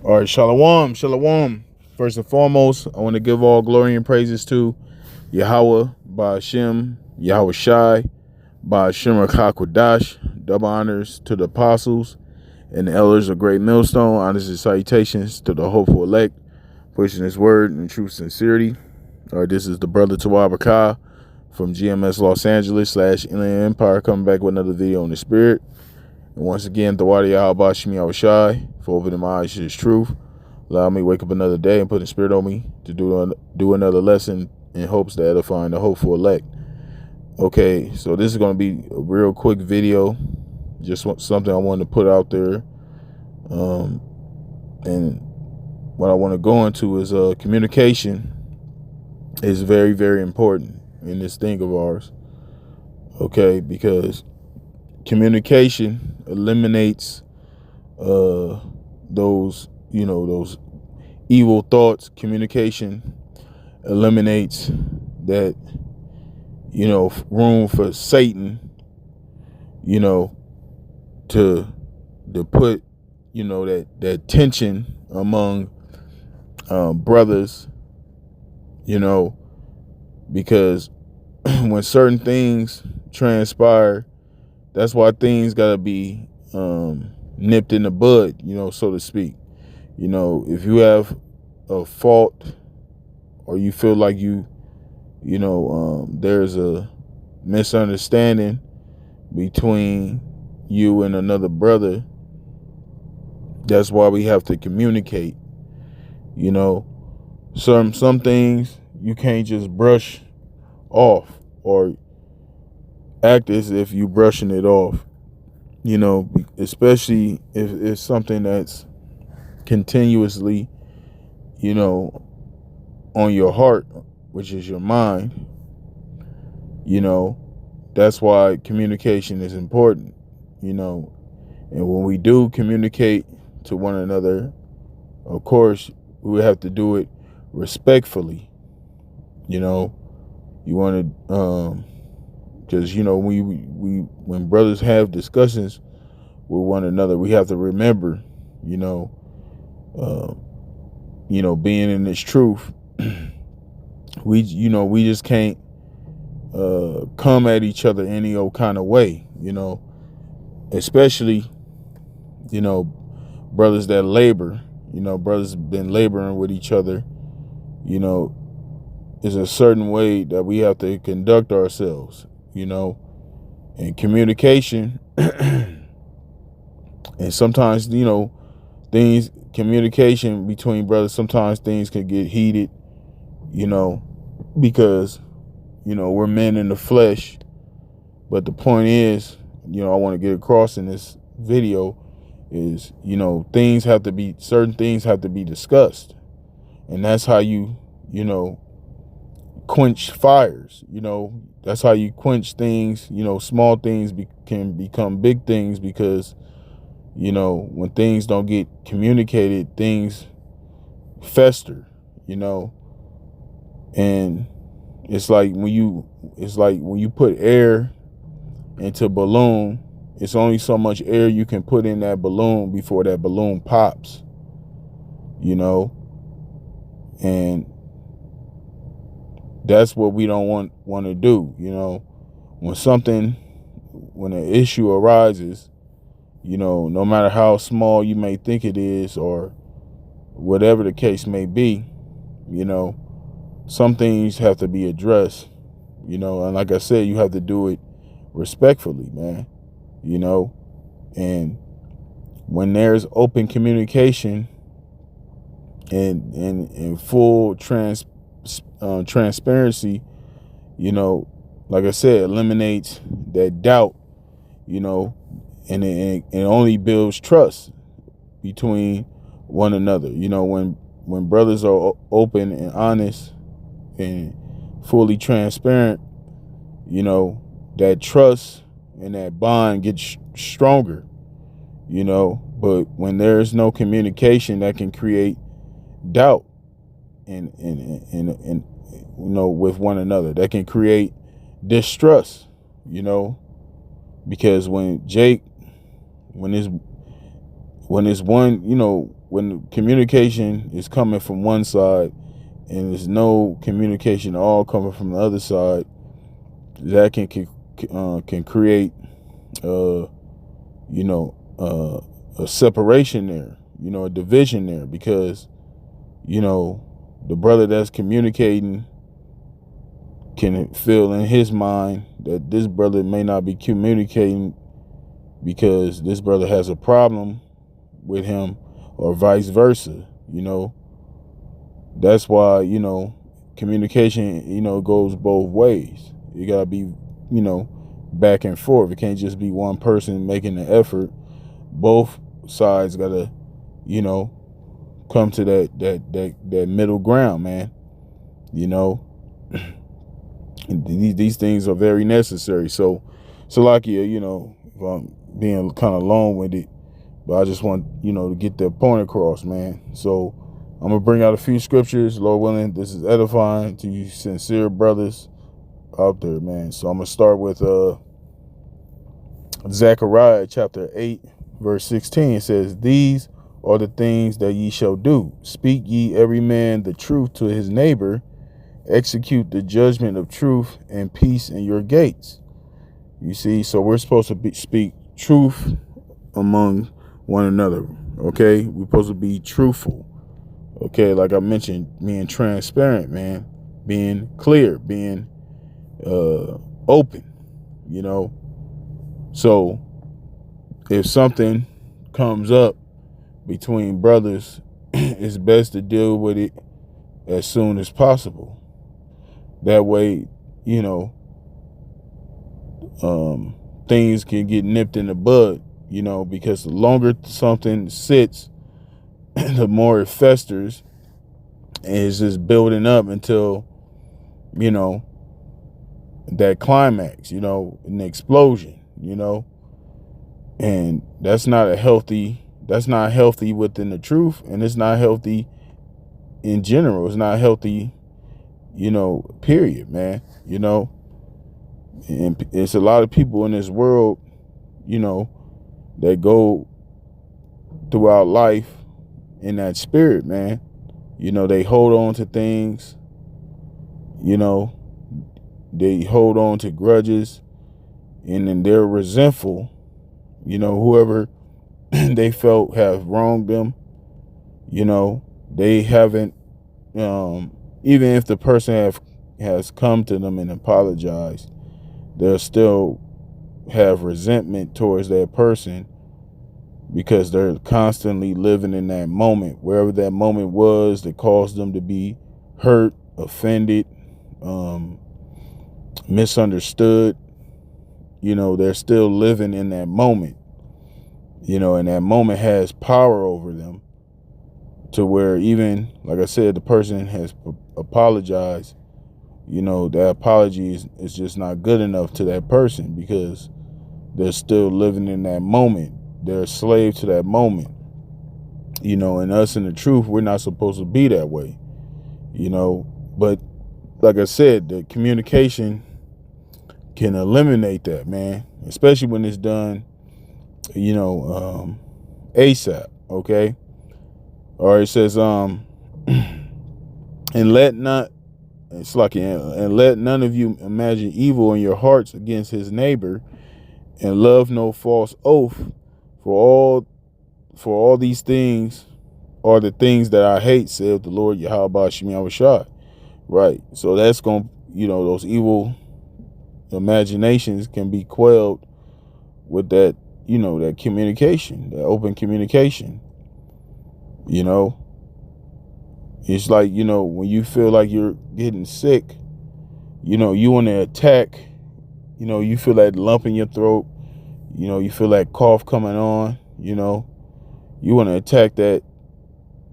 All right, shalom, shalom. First and foremost, I want to give all glory and praises to Yahweh, Ba'ashem, Yahweh Shai, Ba'ashem Rakakwadash. Double honors to the apostles and the elders of Great Millstone. Honors and salutations to the hopeful elect, pushing his word in true sincerity. All right, this is the brother Tawabaka from GMS Los Angeles / Inland Empire, coming back with another video on the spirit. And once again, Thawadi Yahweh Shem Yahweh Shai for opening my eyes to his truth. Allow me to wake up another day and put the spirit on me to do another lesson in hopes to edify the hopeful elect. Okay, so this is going to be a real quick video. Just something I wanted to put out there. And what I want to go into is communication is very, very important in this thing of ours. Okay, because communication eliminates those evil thoughts. Communication eliminates that room for Satan to put that tension among brothers, because when certain things transpire, that's why things gotta be nipped in the bud, so to speak. If you have a fault or you feel like there's a misunderstanding between you and another brother, that's why we have to communicate. Some things you can't just brush off or act as if you brushing it off, especially if it's something that's continuously, on your heart, which is your mind. That's why communication is important, and when we do communicate to one another, of course, we have to do it respectfully. You want to, because when brothers have discussions with one another, we have to remember, being in this truth, we just can't come at each other any old kind of way, especially brothers that labor, brothers been laboring with each other. Is a certain way that we have to conduct ourselves, and communication. And sometimes, communication between brothers, sometimes things can get heated, because, we're men in the flesh. But the point is, I want to get across in this video is, certain things have to be discussed. And that's how you quench fires. That's how you quench things. Small things can become big things, because when things don't get communicated, things fester. And it's like when you put air into a balloon, it's only so much air you can put in that balloon before that balloon pops. And that's what we don't want to do. When an issue arises, no matter how small you may think it is, or whatever the case may be, some things have to be addressed, and like I said, you have to do it respectfully, man. And when there's open communication and full transparency, like I said, eliminates that doubt, and it only builds trust between one another. When brothers are open and honest and fully transparent, that trust and that bond gets stronger, but when there's no communication, that can create doubt and with one another, that can create distrust, because when this one, when communication is coming from one side and there's no communication at all coming from the other side, that can create a separation there, a division there, because the brother that's communicating can feel in his mind that this brother may not be communicating because this brother has a problem with him, or vice versa. That's why communication goes both ways. You gotta be back and forth. It can't just be one person making the effort. Both sides gotta come to that middle ground, man. These things are very necessary. So Salakia, if I'm being kind of long with it, but I just want to get the point across, man. So I'm gonna bring out a few scriptures, Lord willing. This is edifying to you sincere brothers out there, man. So I'm gonna start with Zechariah chapter 8 verse 16. It says, "These are the things that ye shall do. Speak ye every man the truth to his neighbor. Execute the judgment of truth and peace in your gates." You see, so we're supposed to speak truth among one another. Okay, we're supposed to be truthful. Okay, like I mentioned, being transparent, man, being clear, being open. So if something comes up between brothers, it's best to deal with it as soon as possible. That way, things can get nipped in the bud, because the longer something sits, the more it festers, and it's just building up until, that climax, an explosion, and that's not healthy within the truth, and it's not healthy in general. It's not healthy, period, man. And it's a lot of people in this world, that go throughout life in that spirit, man. They hold on to things, they hold on to grudges, and then they're resentful, whoever they felt have wronged them. They haven't, even if the person has come to them and apologized, they'll still have resentment towards that person because they're constantly living in that moment, wherever that moment was that caused them to be hurt, offended, misunderstood. They're still living in that moment, and that moment has power over them to where, even, like I said, the person has apologized, that apology is just not good enough to that person because they're still living in that moment. They're a slave to that moment, and us in the truth, we're not supposed to be that way, but like I said, the communication can eliminate that, man, especially when it's done, ASAP. Okay. All right. It says, and let none of you imagine evil in your hearts against his neighbor, and love no false oath, for all these things are the things that I hate, saith the Lord Yahweh Ba'ashim Yahushua. Right. So that's going to, those evil imaginations can be quelled with that, that communication, that open communication. It's like, when you feel like you're getting sick, you want to attack, you feel that lump in your throat, you feel that cough coming on, you want to attack that,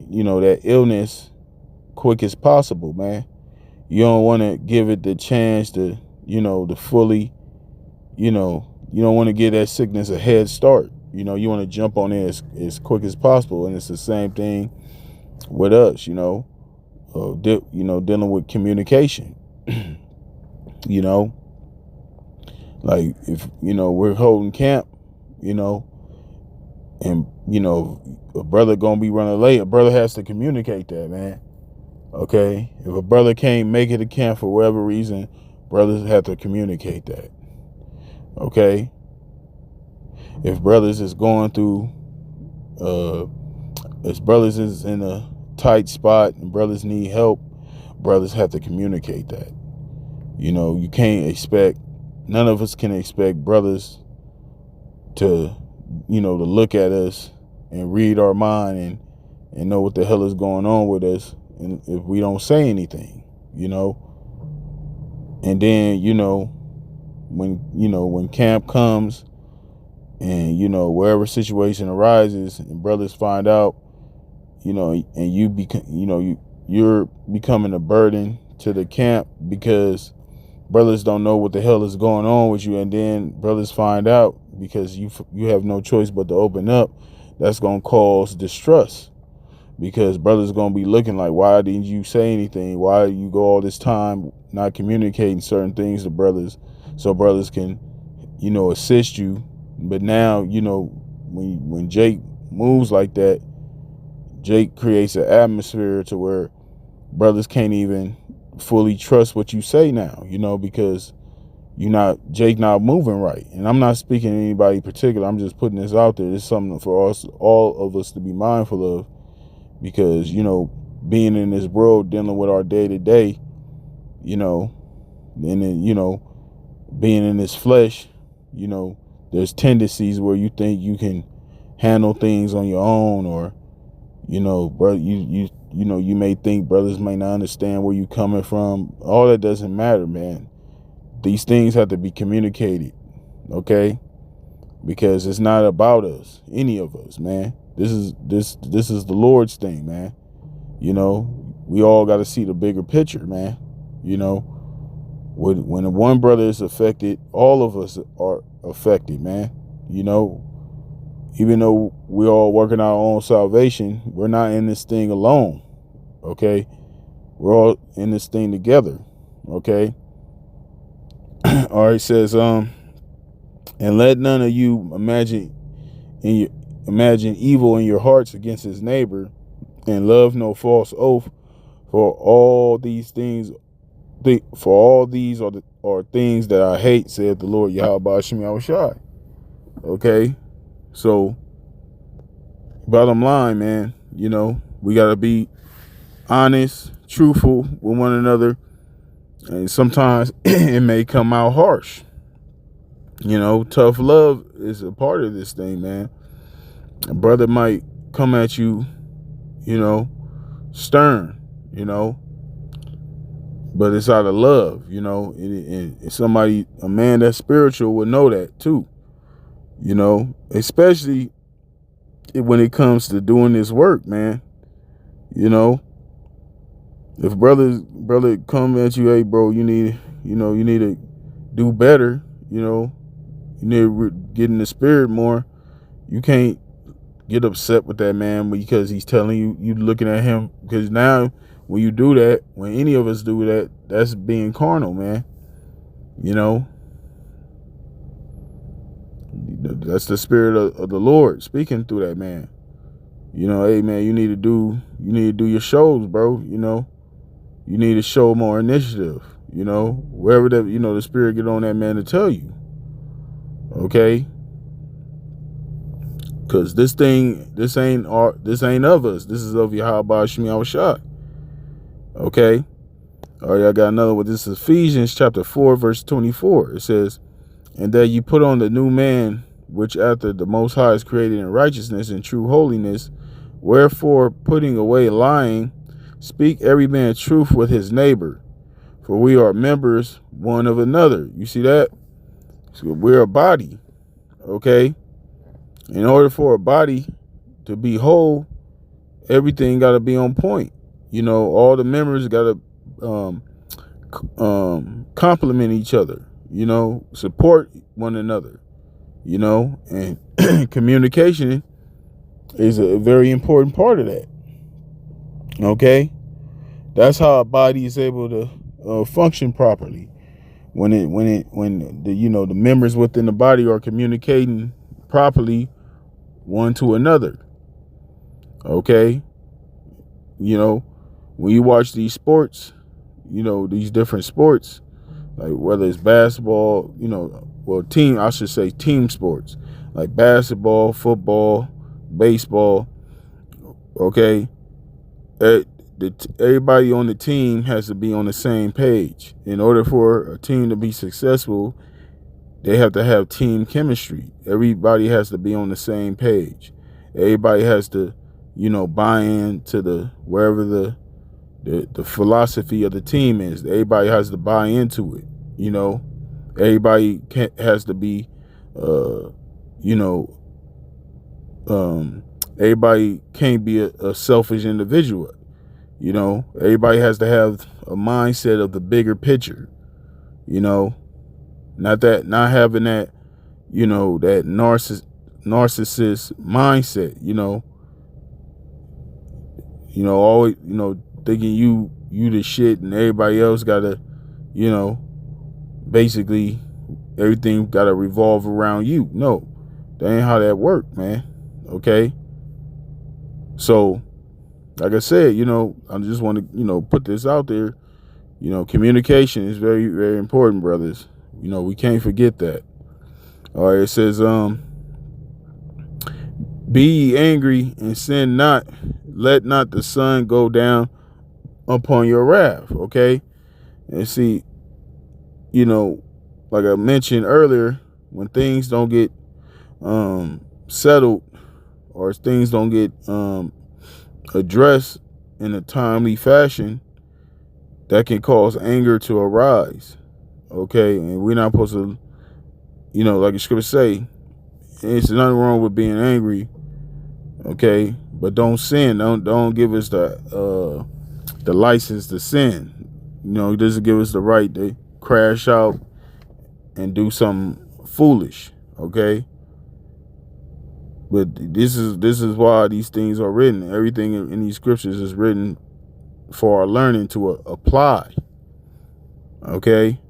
that illness quick as possible, man. You don't want to give it the chance to, to fully, you don't want to give that sickness a head start. You want to jump on it as quick as possible. And it's the same thing with us, dealing with communication. Like if, we're holding camp, and you know, a brother gonna be running late, a brother has to communicate that, man. Okay? If a brother can't make it to camp for whatever reason, brothers have to communicate that. Okay? If brothers is going through, if brothers is in a tight spot and brothers need help, brothers have to communicate that. You know, you can't expect, none of us can expect brothers to, you know, to look at us and read our mind and know what the hell is going on with us, and if we don't say anything, you know. And then, you know, when camp comes and, you know, wherever situation arises and brothers find out, you know, and you're becoming a burden to the camp because brothers don't know what the hell is going on with you, and then brothers find out because you have no choice but to open up, that's going to cause distrust, because brothers going to be looking like, why didn't you say anything? Why do you go all this time not communicating certain things to brothers so brothers can, you know, assist you? But now, you know, when Jake moves like that, Jake creates an atmosphere to where brothers can't even fully trust what you say now, you know, because Jake not moving right. And I'm not speaking to anybody particular. I'm just putting this out there. It's something for us, all of us, to be mindful of, because, you know, being in this world, dealing with our day to day, you know, and then, you know, being in this flesh, you know, there's tendencies where you think you can handle things on your own, or, you know, bro, you know, you may think brothers may not understand where you coming from. All that doesn't matter, man. These things have to be communicated, okay? Because it's not about us, any of us, man. This is the Lord's thing, man. You know, we all got to see the bigger picture, man. You know, when one brother is affected, all of us are affected, man. You know, even though we're all working our own salvation, we're not in this thing alone, okay? We're all in this thing together, okay? All right, it says, and let none of you imagine evil in your hearts against his neighbor, and love no false oath, for all these are things that I hate, saith the Lord Yahweh Ba'ashem Yahushai. Okay, so bottom line, man, you know, we gotta be honest, truthful with one another, and sometimes it may come out harsh. You know, tough love is a part of this thing, man. A brother might come at you, you know, stern, you know, but it's out of love, you know, and somebody, a man that's spiritual would know that too, you know, especially when it comes to doing this work, man. You know, if brother come at you, hey, bro, you need to do better, you know, you need to get in the spirit more. You can't get upset with that man because he's telling you looking at him, because now when you do that, when any of us do that, that's being carnal, man. You know, that's the spirit of the Lord speaking through that man. You know, hey man, you need to do your shows, bro. You know, you need to show more initiative. You know, wherever that, you know, the spirit get on that man to tell you. Okay, because this ain't of us. This is of Yahweh Ba'ashem Yahushai. Okay. All right, I got another one. This is Ephesians chapter 4, verse 24. It says, and that you put on the new man, which after the Most High is created in righteousness and true holiness. Wherefore, putting away lying, speak every man truth with his neighbor, for we are members one of another. You see that? So we're a body, okay? In order for a body to be whole, everything got to be on point. You know, all the members got to complement each other, you know, support one another, you know, and communication is a very important part of that. Okay, that's how a body is able to function properly. When the members within the body are communicating properly one to another. Okay? When you watch these sports, these different sports, like whether it's basketball, I should say team sports, like basketball, football, baseball, okay? Everybody on the team has to be on the same page. In order for a team to be successful, they have to have team chemistry. Everybody has to be on the same page. Everybody has to, buy into wherever the philosophy of the team is. Everybody has to buy into it. Everybody has to be, everybody can't be a selfish individual. Everybody has to have a mindset of the bigger picture. Not having that, that narcissist mindset. Always, thinking you the shit and everybody else gotta, basically everything gotta revolve around you. No, that ain't how that work, man. Okay. So, like I said, I just want to, put this out there. Communication is very, very important, brothers. We can't forget that. All right, it says, be ye angry and sin not. Let not the sun go down upon your wrath. Okay. And see, like I mentioned earlier, when things don't get settled or things don't get addressed in a timely fashion, that can cause anger to arise. Okay. And we're not supposed to, like the scripture say, it's nothing wrong with being angry. Okay. But don't sin. Don't give us the license to sin. It doesn't give us the right to crash out and do something foolish. Okay. But this is why these things are written. Everything in these scriptures is written for our learning to apply. Okay.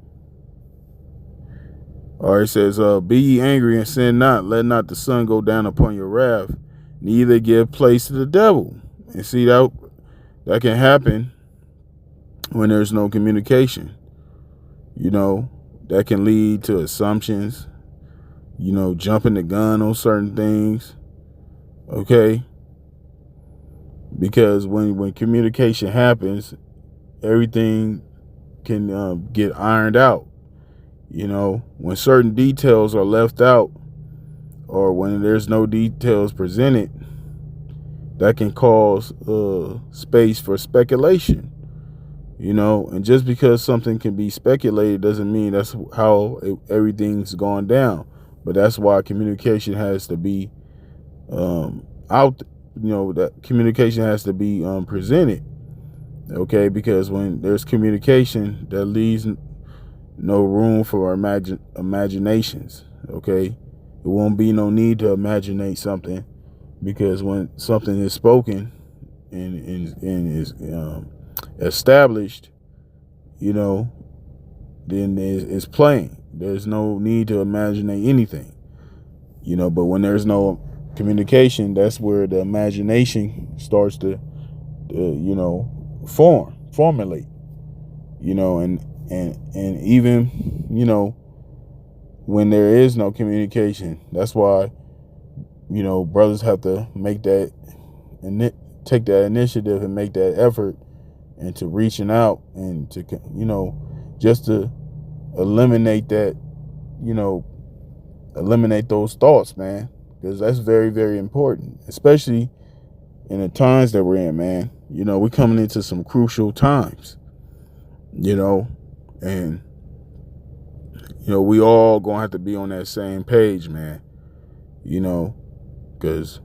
All right, it says, be ye angry and sin not. Let not the sun go down upon your wrath, neither give place to the devil. And see, that can happen when there's no communication. That can lead to assumptions, jumping the gun on certain things. Okay. Because when communication happens, everything can get ironed out. When certain details are left out or when there's no details presented, that can cause space for speculation. And just because something can be speculated doesn't mean that's how everything's gone down. But that's why communication has to be out. That communication has to be presented. Okay, because when there's communication, that leaves no room for imaginations. Okay, it won't be no need to imaginate something, because when something is spoken and is established, then it's plain. There's no need to imagine anything. But when there's no communication, that's where the imagination starts to formulate. And even when there is no communication, that's why brothers have to make that and take that initiative and make that effort into reaching out and to just to eliminate that, eliminate those thoughts, man, because that's very, very important, especially in the times that we're in, man. We're coming into some crucial times, and we all gonna have to be on that same page, man. Because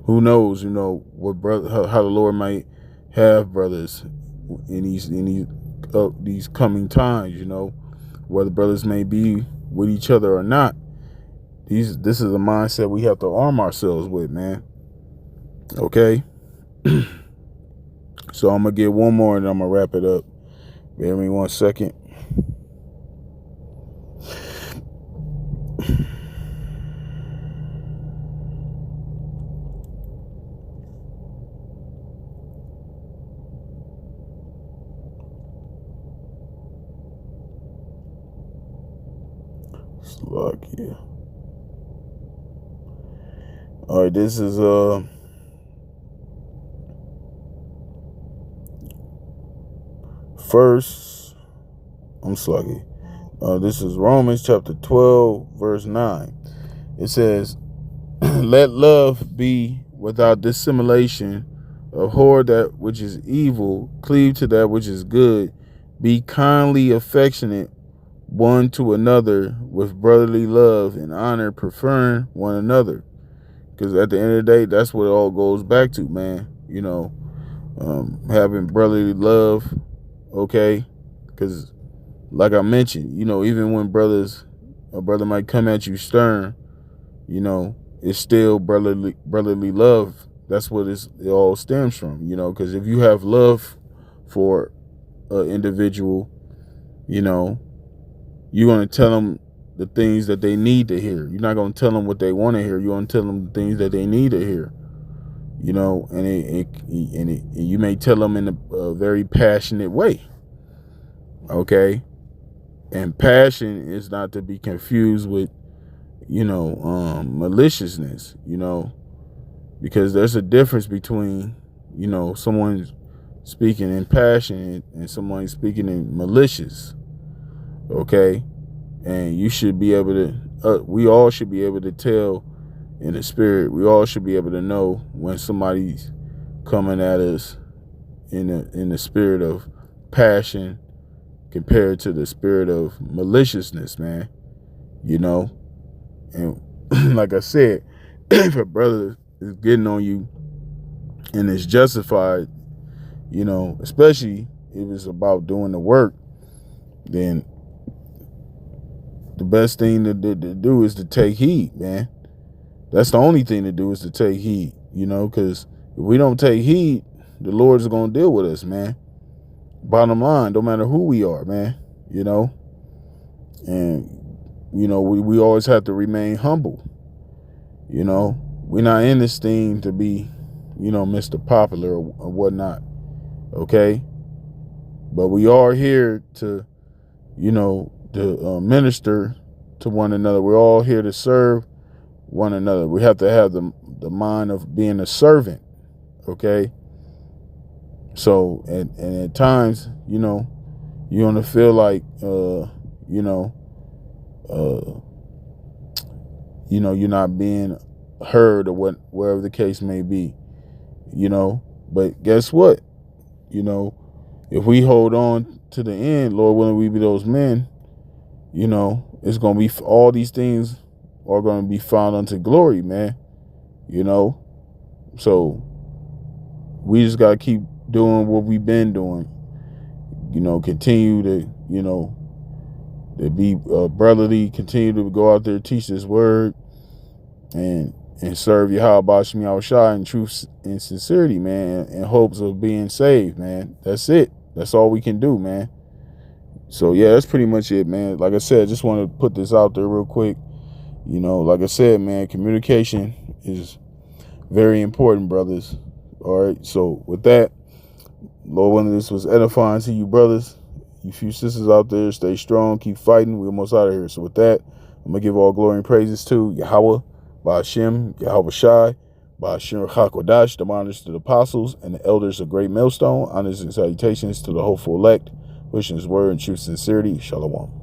who knows, what how the Lord might have brothers in these coming times, whether brothers may be with each other or not. This is a mindset we have to arm ourselves with, man. Okay. So I'm gonna get one more and I'm gonna wrap it up. Bear me 1 second. Slovakia. All right, this is this is Romans chapter 12, verse 9. It says, let love be without dissimulation, abhor that which is evil, cleave to that which is good, be kindly affectionate one to another with brotherly love and honor, preferring one another. Because at the end of the day, that's what it all goes back to, man. You know, having brotherly love, okay? Because like I mentioned, you know, even when a brother might come at you stern, you know, it's still brotherly love. That's what it all stems from, you know, because if you have love for an individual, you know, you're going to tell them the things that they need to hear. You're not going to tell them what they want to hear. You're going to tell them the things that they need to hear, you know, and you may tell them in a very passionate way, okay? And passion is not to be confused with, you know, maliciousness, you know, because there's a difference between, you know, someone speaking in passion and someone speaking in malicious, okay? And you should be able to, we all should be able to tell in the spirit. We all should be able to know when somebody's coming at us in the spirit of passion compared to the spirit of maliciousness, man, you know. And like I said, if a brother is getting on you and it's justified, you know, especially if it's about doing the work, then the best thing to do is to take heed, man. That's the only thing to do, is to take heed, you know, because if we don't take heed, the Lord is going to deal with us, man. Bottom line, no matter who we are, man, you know. And, you know, we always have to remain humble. You know, we're not in this thing to be, you know, Mr. Popular or whatnot, okay? But we are here to, you know, to minister to one another. We're all here to serve one another. We have to have the mind of being a servant, okay? So, and at times, you know, you're going to feel like, you know, you're not being heard or wherever the case may be, you know. But guess what? You know, if we hold on to the end, Lord willing, we be those men, you know, it's going to be, all these things are going to be found unto glory, man, you know. So we just got to keep doing what we've been doing, you know, continue to, you know, to be brotherly, continue to go out there, teach this word, and serve Yahweh Shem Yahushua in truth and sincerity, man, in hopes of being saved, man. That's it. That's all we can do, man. So, yeah, that's pretty much it, man. Like I said, I just want to put this out there real quick. You know, like I said, man, communication is very important, brothers. All right, so with that, Lord willing, this was edifying to you, brothers. You few sisters out there, stay strong, keep fighting. We're almost out of here. So with that, I'm going to give all glory and praises to Yahweh, Ba'ashem, Yahweh Shai, Ba'ashem Chakodash, the honors to the apostles and the elders of Great Millstone, honors and salutations to the hopeful elect, wishing his word in true sincerity. Shalom.